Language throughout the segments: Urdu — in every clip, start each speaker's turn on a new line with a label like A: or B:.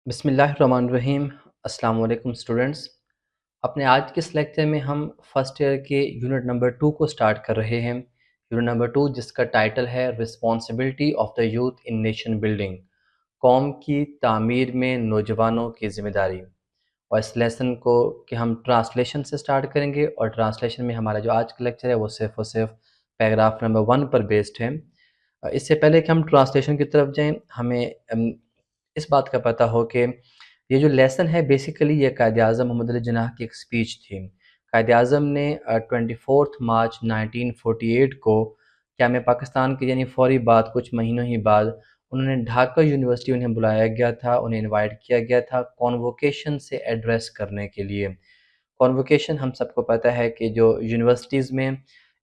A: بسم اللہ الرحمن الرحیم۔ السلام علیکم اسٹوڈنٹس۔ اپنے آج کے اس لیکچر میں ہم فرسٹ ایئر کے یونٹ نمبر 2 کو سٹارٹ کر رہے ہیں۔ یونٹ نمبر 2 جس کا ٹائٹل ہے responsibility of the youth in nation building, قوم کی تعمیر میں نوجوانوں کی ذمہ داری۔ اور اس لیسن کو کہ ہم ٹرانسلیشن سے سٹارٹ کریں گے، اور ٹرانسلیشن میں ہمارا جو آج کا لیکچر ہے وہ صرف اور صرف پیراگراف نمبر 1 پر بیسڈ ہے۔ اس سے پہلے کہ ہم ٹرانسلیشن کی طرف جائیں، ہمیں اس بات کا پتہ ہو کہ یہ جو لیسن ہے بیسیکلی یہ قائد اعظم محمد علی جناح کی ایک سپیچ تھی۔ قائد اعظم نے 24 مارچ 1948 کو قیام پاکستان کے یعنی فوری بعد کچھ مہینوں ہی بعد انہوں نے ڈھاکہ یونیورسٹی انہیں بلایا گیا تھا، انہیں انوائٹ کیا گیا تھا کانووکیشن سے ایڈریس کرنے کے لیے۔ کانووکیشن ہم سب کو پتہ ہے کہ جو یونیورسٹیز میں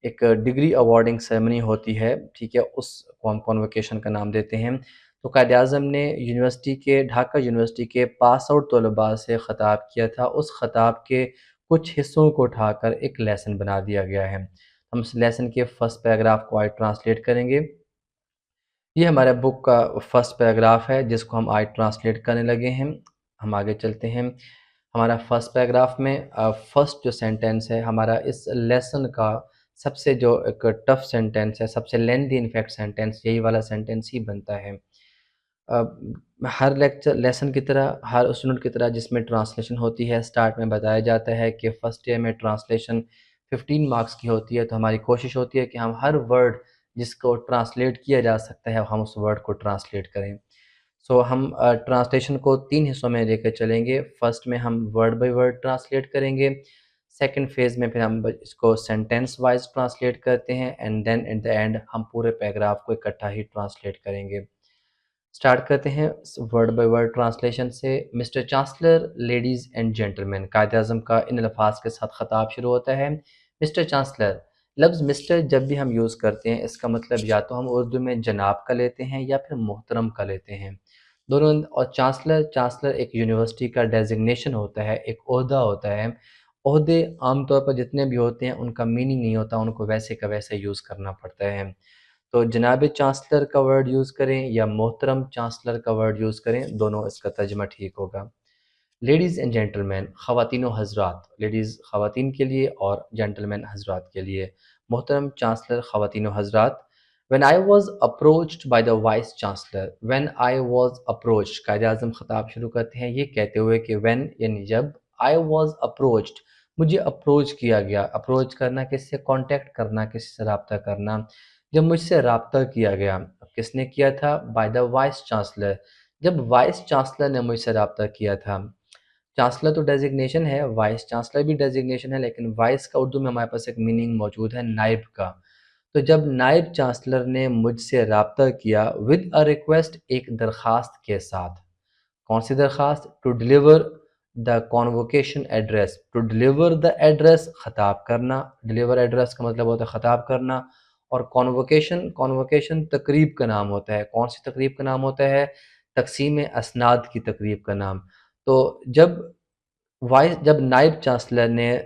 A: ایک ڈگری ایوارڈنگ سیرمنی ہوتی ہے، ٹھیک ہے، اس کو ہم کانووکیشن کا نام دیتے ہیں۔ تو قائد اعظم نے ڈھاکہ یونیورسٹی کے پاس آؤٹ طلباء سے خطاب کیا تھا۔ اس خطاب کے کچھ حصوں کو اٹھا کر ایک لیسن بنا دیا گیا ہے۔ ہم اس لیسن کے فرسٹ پیراگراف کو آج ٹرانسلیٹ کریں گے۔ یہ ہمارے بک کا فرسٹ پیراگراف ہے جس کو ہم آج ٹرانسلیٹ کرنے لگے ہیں۔ ہم آگے چلتے ہیں۔ ہمارا فرسٹ پیراگراف میں فرسٹ جو سینٹنس ہے ہمارا اس لیسن کا سب سے جو ایک ٹف سینٹنس ہے، سب سے لینتھی انفیکٹ سینٹنس، یہی والا سینٹنس ہی بنتا ہے۔ ہر لیسن کی طرح، ہر اسٹوڈنٹ کی طرح جس میں ٹرانسلیشن ہوتی ہے، سٹارٹ میں بتایا جاتا ہے کہ فرسٹ ایئر میں ٹرانسلیشن 15 مارکس کی ہوتی ہے، تو ہماری کوشش ہوتی ہے کہ ہم ہر ورڈ جس کو ٹرانسلیٹ کیا جا سکتا ہے ہم اس ورڈ کو ٹرانسلیٹ کریں۔ سو ہم ٹرانسلیشن کو 3 حصوں میں لے کر چلیں گے۔ فرسٹ میں ہم ورڈ بائی ورڈ ٹرانسلیٹ کریں گے، سیکنڈ فیز میں پھر ہم اس کو سینٹینس وائز ٹرانسلیٹ کرتے ہیں، and then at the end ہم پورے پیراگراف کو اکٹھا ہی ٹرانسلیٹ کریں گے۔ سٹارٹ کرتے ہیں ورڈ بائی ورڈ ٹرانسلیشن سے۔ Mister chancellor, ladies and gentlemen, Quaid Azam کا ان الفاظ کے ساتھ خطاب شروع ہوتا ہے۔ مسٹر چانسلر، لفظ مسٹر جب بھی ہم یوز کرتے ہیں اس کا مطلب یا تو ہم اردو میں جناب کا لیتے ہیں یا پھر محترم کا لیتے ہیں، دونوں۔ اور چانسلر ایک یونیورسٹی کا ڈیزگنیشن ہوتا ہے، ایک عہدہ ہوتا ہے۔ عہدے عام طور پر جتنے بھی ہوتے ہیں ان کا میننگ نہیں ہوتا، ان کو ویسے کا ویسے یوز کرنا پڑتا ہے۔ تو جناب چانسلر کا ورڈ یوز کریں یا محترم چانسلر کا ورڈ یوز کریں، دونوں اس کا ترجمہ ٹھیک ہوگا۔ لیڈیز اینڈ جینٹلمین، خواتین و حضرات، لیڈیز خواتین کے لیے اور جینٹلمین حضرات کے لیے۔ محترم چانسلر، خواتین و حضرات۔ When I was approached by the Vice Chancellor، when I was approached، Quaid Azam خطاب شروع کرتے ہیں یہ کہتے ہوئے کہ when یعنی جب، I was approached مجھے اپروچ کیا گیا۔ اپروچ کرنا کس سے؟ کانٹیکٹ کرنا، کسی سے رابطہ کرنا۔ جب مجھ سے رابطہ کیا گیا، کس نے کیا تھا؟ بائی دا وائس چانسلر، جب وائس چانسلر نے مجھ سے رابطہ کیا تھا۔ چانسلر تو ڈیزگنیشن ہے، وائس چانسلر بھی ڈیزگنیشن ہے، لیکن وائس کا اردو میں ہمارے پاس ایک میننگ موجود ہے نائب کا۔ تو جب نائب چانسلر نے مجھ سے رابطہ کیا ود اے ریکویسٹ، ایک درخواست کے ساتھ۔ کون سی درخواست؟ To deliver the convocation address, to deliver the address, خطاب کرنا۔ ڈیلیور ایڈریس کا مطلب ہوتا ہے خطاب کرنا، اور کانووکیشن تقریب کا نام ہوتا ہے۔ کون سی تقریب کا نام ہوتا ہے؟ تقسیم اسناد کی تقریب کا نام۔ تو جب نائب چانسلر نے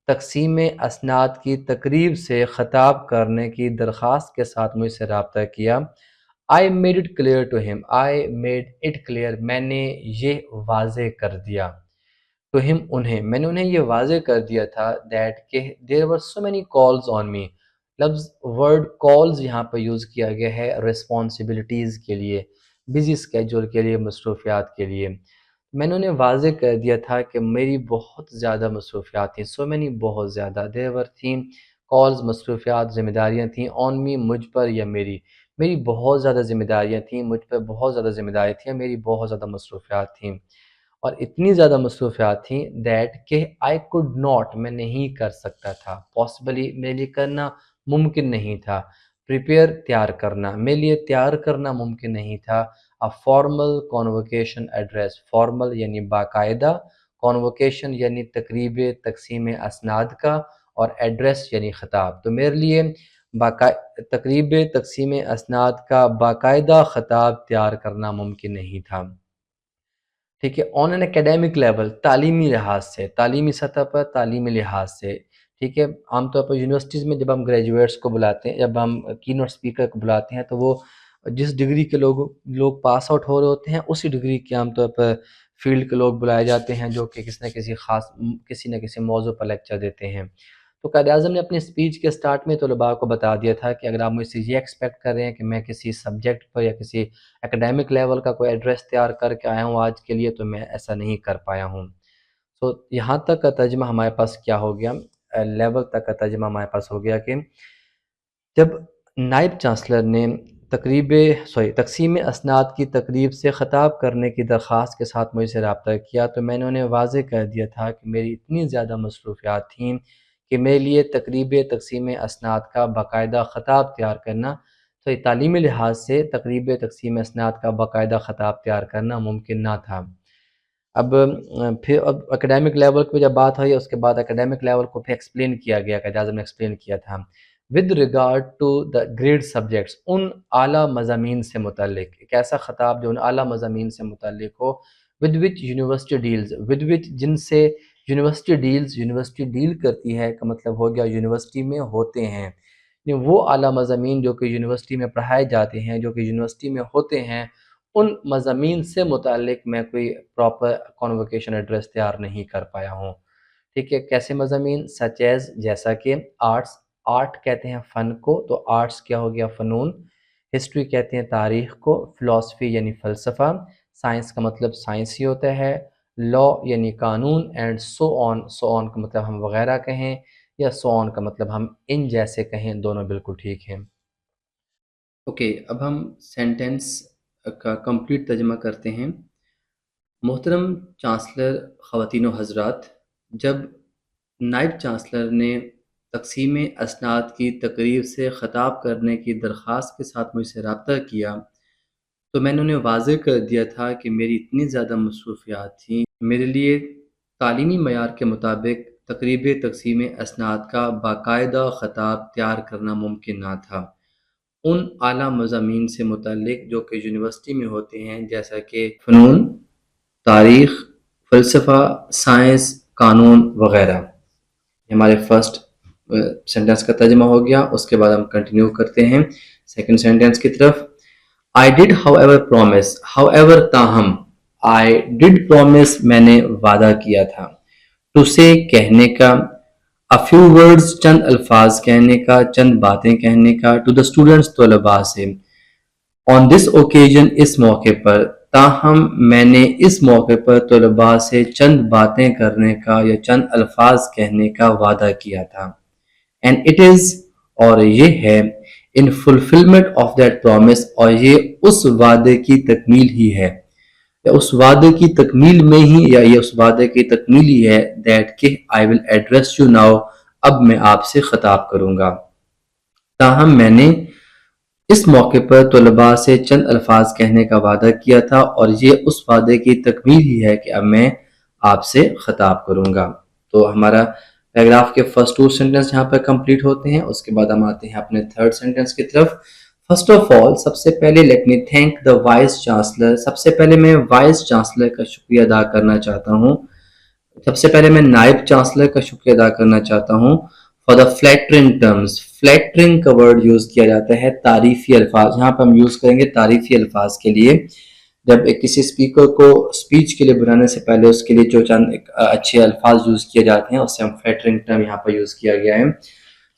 A: تقسیم اسناد کی تقریب سے خطاب کرنے کی درخواست کے ساتھ مجھ سے رابطہ کیا، I made it clear to him، I made it clear، میں نے یہ واضح کر دیا to him، میں نے انہیں یہ واضح کر دیا تھا that کہ there were so many calls on me، لفظ ورڈ کالز یہاں پر یوز کیا گیا ہے ریسپانسبلٹیز کے لیے، بزی اسکیجول کے لیے، مصروفیات کے لیے۔ میں نے انہیں واضح کر دیا تھا کہ میری بہت زیادہ مصروفیات تھیں، سو مینی بہت زیادہ، دیور تھیں کالز، مصروفیات، ذمہ داریاں تھیں، آن می مجھ پر یا میری بہت زیادہ ذمہ داریاں تھیں، مجھ پر بہت زیادہ ذمہ داریاں تھیں، میری بہت زیادہ مصروفیات تھیں، اور اتنی زیادہ مصروفیات تھیں دیٹ کہ آئی کوڈ ناٹ، میں نہیں کر سکتا تھا، پاسبلی میرے لیے کرنا ممکن نہیں تھا، پریپیئر تیار کرنا، میرے لیے تیار کرنا ممکن نہیں تھا، فارمل کانووکیشن ایڈریس، فارمل یعنی باقاعدہ، کانووکیشن یعنی تقریب تقسیم اسناد کا، اور ایڈریس یعنی خطاب۔ تو میرے لیے تقریب تقسیم اسناد کا باقاعدہ خطاب تیار کرنا ممکن نہیں تھا۔ ٹھیک ہے، آن این اکیڈیمک لیول، تعلیمی لحاظ سے، تعلیمی سطح پر، تعلیمی لحاظ سے، ٹھیک ہے۔ عام طور پر یونیورسٹیز میں جب ہم گریجویٹس کو بلاتے ہیں، جب ہم کی نوٹ اسپیکر کو بلاتے ہیں تو وہ جس ڈگری کے لوگ پاس آؤٹ ہو رہے ہوتے ہیں اسی ڈگری کے عام طور پر فیلڈ کے لوگ بلائے جاتے ہیں جو کہ کسی نہ کسی موضوع پر لیکچر دیتے ہیں۔ تو قائد-اعظم نے اپنی اسپیچ کے سٹارٹ میں طلباء کو بتا دیا تھا کہ اگر آپ مجھ سے یہ ایکسپیکٹ کر رہے ہیں کہ میں کسی سبجیکٹ پر یا کسی اکیڈیمک لیول کا کوئی ایڈریس تیار کر کے آیا ہوں آج کے لیے، تو میں ایسا نہیں کر پایا ہوں۔ تو یہاں تک کا ترجمہ ہمارے پاس کیا ہو گیا، لیول تک کا ترجمہ ہمارے پاس ہو گیا کہ جب نائب چانسلر نے تقسیم اسناد کی تقریب سے خطاب کرنے کی درخواست کے ساتھ مجھ سے رابطہ کیا، تو میں نے انہیں واضح کر دیا تھا کہ میری اتنی زیادہ مصروفیات تھیں کہ میرے لیے تقسیم اسناد کا باقاعدہ خطاب تیار کرنا، تو تعلیمی لحاظ سے تقسیم اسناد کا باقاعدہ خطاب تیار کرنا ممکن نہ تھا۔ اب اکیڈیمک لیول کی جب بات ہوئی، اس کے بعد اکیڈیمک لیول کو پھر ایکسپلین کیا گیا، قائد-اعظم نے ایکسپلین کیا تھا with regard to the grade subjects, ان اعلیٰ مضامین سے متعلق، ایک ایسا خطاب جو ان اعلیٰ مضامین سے متعلق ہو، with which university deals, with which جن سے یونیورسٹی ڈیل کرتی ہے، کا مطلب ہو گیا یونیورسٹی میں ہوتے ہیں، یعنی وہ اعلیٰ مضامین جو کہ یونیورسٹی میں پڑھائے جاتے ہیں، جو کہ یونیورسٹی میں ہوتے ہیں، ان مضامین سے متعلق میں کوئی پراپر کانووکیشن ایڈریس تیار نہیں کر پایا ہوں۔ ٹھیک ہے، کیسے مضامین؟ سچ ایز، جیسا کہ آرٹ کہتے ہیں فن کو، تو آرٹس کیا ہو گیا؟ فنون۔ ہسٹری کہتے ہیں تاریخ کو، فلسفی یعنی فلسفہ، سائنس کا مطلب سائنس ہی ہوتا ہے، لا یعنی قانون، اینڈ سو آن کا مطلب ہم وغیرہ کہیں، یا سو آن کا مطلب ہم ان جیسے کہیں، دونوں بالکل ٹھیک ہیں۔ اوکے، اب ہم سینٹنس کا کمپلیٹ ترجمہ کرتے ہیں۔ محترم چانسلر، خواتین و حضرات، جب نائب چانسلر نے تقسیم اسناد کی تقریب سے خطاب کرنے کی درخواست کے ساتھ مجھ سے رابطہ کیا، تو میں نے انہیں واضح کر دیا تھا کہ میری اتنی زیادہ مصروفیات تھیں، میرے لیے تعلیمی معیار کے مطابق تقسیم اسناد کا باقاعدہ خطاب تیار کرنا ممکن نہ تھا، ان اعلیٰ مضامین سے متعلق جو کہ یونیورسٹی میں ہوتے ہیں، جیسا کہ فنون، تاریخ، فلسفہ، سائنس، قانون وغیرہ۔ ہمارے فرسٹ سینٹنس کا ترجمہ ہو گیا، اس کے بعد ہم کنٹینیو کرتے ہیں سیکنڈ سینٹنس کی طرف۔ I did however promise، however تاہم، I did promise میں نے وعدہ کیا تھا، to say کہنے کا، a few words چند الفاظ کہنے کا، چند باتیں کہنے کا، to the students طلباء سے، on this occasion اس موقع پر، تاہم میں نے اس موقع پر طلباء سے چند باتیں کرنے کا یا چند الفاظ کہنے کا وعدہ کیا تھا، and it is اور یہ ہے in fulfillment of that promise اور یہ اس وعدے کی تکمیل ہی ہے، یا اس وعدے کی تکمیل میں ہی، یا یہ اس وعدے کی تکمیل ہی ہے that کہ I will address you now، اب میں آپ سے خطاب کروں گا۔ تاہم میں نے اس موقع پر طلباء سے چند الفاظ کہنے کا وعدہ کیا تھا اور یہ اس وعدے کی تکمیل ہی ہے کہ اب میں آپ سے خطاب کروں گا۔ تو ہمارا پیراگراف کے فرسٹ 2 سینٹنس یہاں پر کمپلیٹ ہوتے ہیں، اس کے بعد ہم آتے ہیں اپنے تھرڈ سینٹنس کی طرف۔ فرسٹ آف آل، سب سے پہلے let me thank the vice chancellor, سب سے پہلے میں وائس چانسلر کا شکریہ ادا کرنا چاہتا ہوں، سب سے پہلے میں نائب چانسلر کا شکریہ ادا کرنا چاہتا ہوں for the flattering terms, flattering کا ورڈ یوز کیا جاتا ہے تعریفی الفاظ، یہاں پہ ہم یوز کریں گے تعریفی الفاظ کے لیے، جب کسی اسپیکر کو اسپیچ کے لیے بلانے سے پہلے اس کے لیے جو چند اچھے الفاظ یوز کیے جاتے ہیں، اس سے ہم فلیٹرنگ ٹرم یہاں پر یوز کیا گیا ہے۔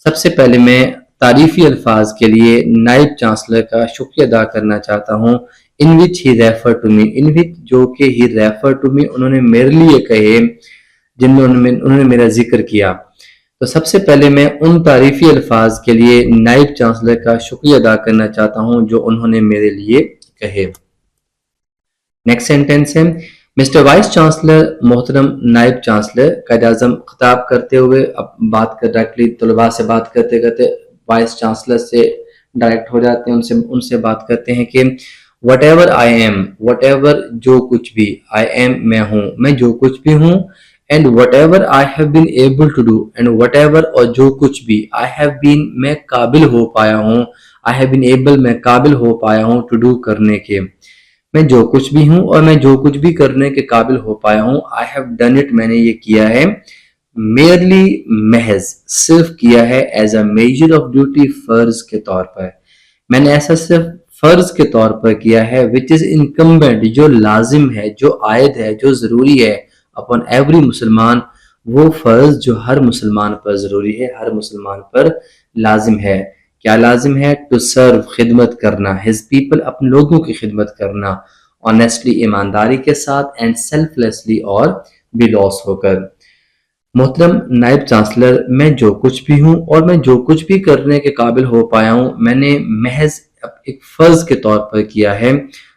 A: سب سے پہلے میں تعریفی الفاظ کے لیے نائب چانسلر کا شکریہ ادا کرنا چاہتا ہوں، in which he referred to me، in which جو کہ he referred to me انہوں نے میرے لیے کہے، جن میں انہوں نے میرا ذکر کیا۔ تو سب سے پہلے میں ان تعریفی الفاظ کے لیے نائب چانسلر کا شکریہ ادا کرنا چاہتا ہوں جو انہوں نے میرے لیے کہے۔ نیکسٹ سینٹینس ہے، مسٹر وائس چانسلر، محترم نائب چانسلر، قائد اعظم خطاب کرتے ہوئے اب بات کر ڈائریکٹلی طلباء سے بات کرتے کرتے وائس چانسلر سے ڈائریکٹ ہو جاتے ہیں، ان سے بات کرتے ہیں کہ what ever I am, what ever جو کچھ بھی، آئی ایم میں ہوں، میں جو کچھ بھی ہوں، and whatever I have been able to do, and whatever اور جو کچھ بھی، آئی ہیو بین میں قابل ہو پایا ہوں، آئی ہیو بین ایبل میں قابل ہو پایا ہوں، ٹو ڈو کرنے کے، میں جو کچھ بھی ہوں اور میں جو کچھ بھی کرنے کے قابل ہو پایا ہوں، آئی ہیو ڈن اٹ میں نے یہ کیا ہے، میرلی محض صرف کیا ہے، as a measure of duty فرض کے طور پر، میں نے ایسا صرف فرض کے طور پر کیا ہے, which is incumbent, جو لازم ہے, جو عائد ہے, جو ضروری ہے, upon every مسلمان, وہ فرض جو ہر مسلمان پر ضروری ہے, ہر مسلمان پر لازم ہے. کیا لازم ہے؟ to serve, خدمت کرنا, his people, اپنے لوگوں کی خدمت کرنا, honestly, ایمانداری کے ساتھ, and selflessly, اور بے لوث ہو کر. محترم نائب چانسلر, میں جو کچھ بھی ہوں اور میں جو کچھ بھی کرنے کے قابل ہو پایا ہوں, میں نے محض ایک فرض کے طور پر کیا ہے,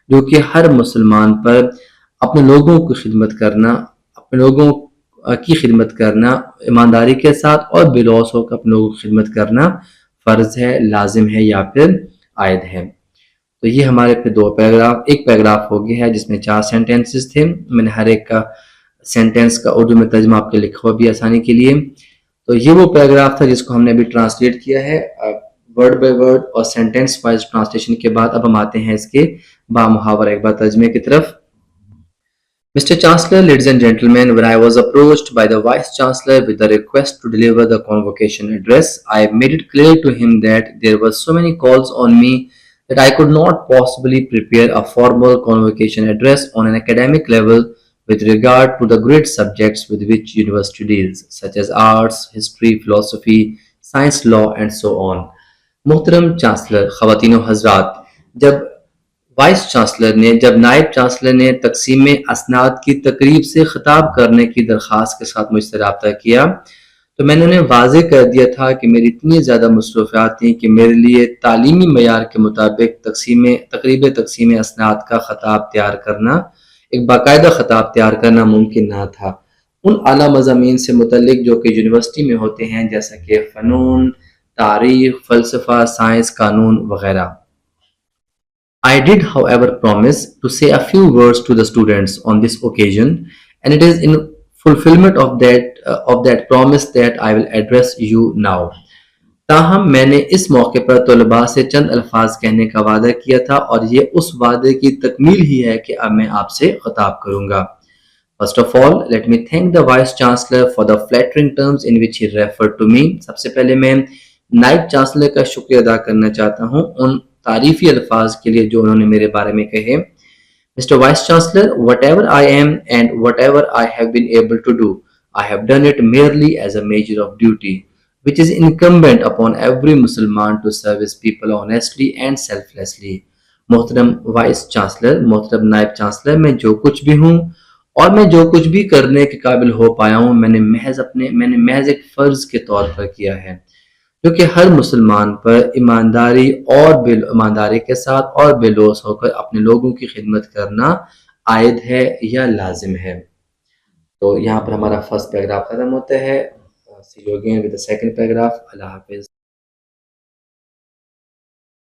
A: جو کہ ہر مسلمان پر اپنے لوگوں کی خدمت کرنا, اپنے لوگوں کی خدمت کرنا ایمانداری کے ساتھ اور بے لوث ہو کر اپنے لوگوں کی خدمت کرنا فرض ہے, لازم ہے یا پھر عائد ہے. تو یہ ہمارے پہ دو پیراگراف, ایک پیراگراف ہو گیا ہے جس میں 4 سینٹینسز تھے. میں نے ہر ایک کا سینٹینس کا اردو میں ترجمہ آپ کے لکھا ہوا بھی آسانی کے لیے. تو یہ وہ پیراگراف تھا جس کو ہم نے ابھی ٹرانسلیٹ کیا ہے ورڈ بائی ورڈ اور سینٹینس وائز ٹرانسلیشن کے بعد. اب ہم آتے ہیں اس کے با محاورہ ایک بار ترجمے کی طرف. Mr. Chancellor, ladies and gentlemen, when I was approached by the Vice Chancellor with the request to deliver the convocation address, I made it clear to him that there were so many calls on me that I could not possibly prepare a formal convocation address on an academic level with regard to the great subjects with which university deals, such as arts, history, philosophy, science, law, and so on. محترم چانسلر, خواتین و حضرات, جب نائب چانسلر نے تقسیم اسناد کی تقریب سے خطاب کرنے کی درخواست کے ساتھ مجھ سے رابطہ کیا تو میں نے انہیں واضح کر دیا تھا کہ میری اتنی زیادہ مصروفیات تھیں کہ میرے لیے تعلیمی معیار کے مطابق تقریب تقسیم اسناد کا خطاب تیار کرنا, ایک باقاعدہ خطاب تیار کرنا ممکن نہ تھا ان اعلیٰ مضامین سے متعلق جو کہ یونیورسٹی میں ہوتے ہیں, جیسا کہ فنون, تاریخ, فلسفہ, سائنس, قانون وغیرہ. I did, however, promise to say a few words to the students on this occasion, and it is in fulfillment of that promise that I will address you now. تاہم میں نے اس موقع پر طلباء سے چند الفاظ کہنے کا وعدہ کیا تھا اور یہ اس وعدے کی تکمیل ہی ہے کہ اب میں آپ سے خطاب کروں گا. First of all, let me thank the Vice Chancellor for the flattering terms in which he referred to me. سب سے پہلے میں نائب چانسلر کا شکریہ ادا کرنا چاہتا ہوں ان تعریفی الفاظ کے لیے جو انہوں نے میرے بارے میں کہے. Mr. Vice Chancellor, whatever I am and whatever I have been able to do, I have done it merely as a measure of duty, which is incumbent upon every Musliman to serve his people honestly and selflessly. محترم وائس چانسلر, محترم نائب چانسلر, میں جو کچھ بھی ہوں اور میں جو کچھ بھی کرنے کے قابل ہو پایا ہوں, میں نے محض ایک فرض کے طور پر کیا ہے جو کہ ہر مسلمان پر ایمانداری کے ساتھ اور بے لوث ہو کر اپنے لوگوں کی خدمت کرنا عائد ہے یا لازم ہے. تو یہاں پر ہمارا فرسٹ پیراگراف ختم ہوتا ہے. See you again with the second paragraph. اللہ حافظ.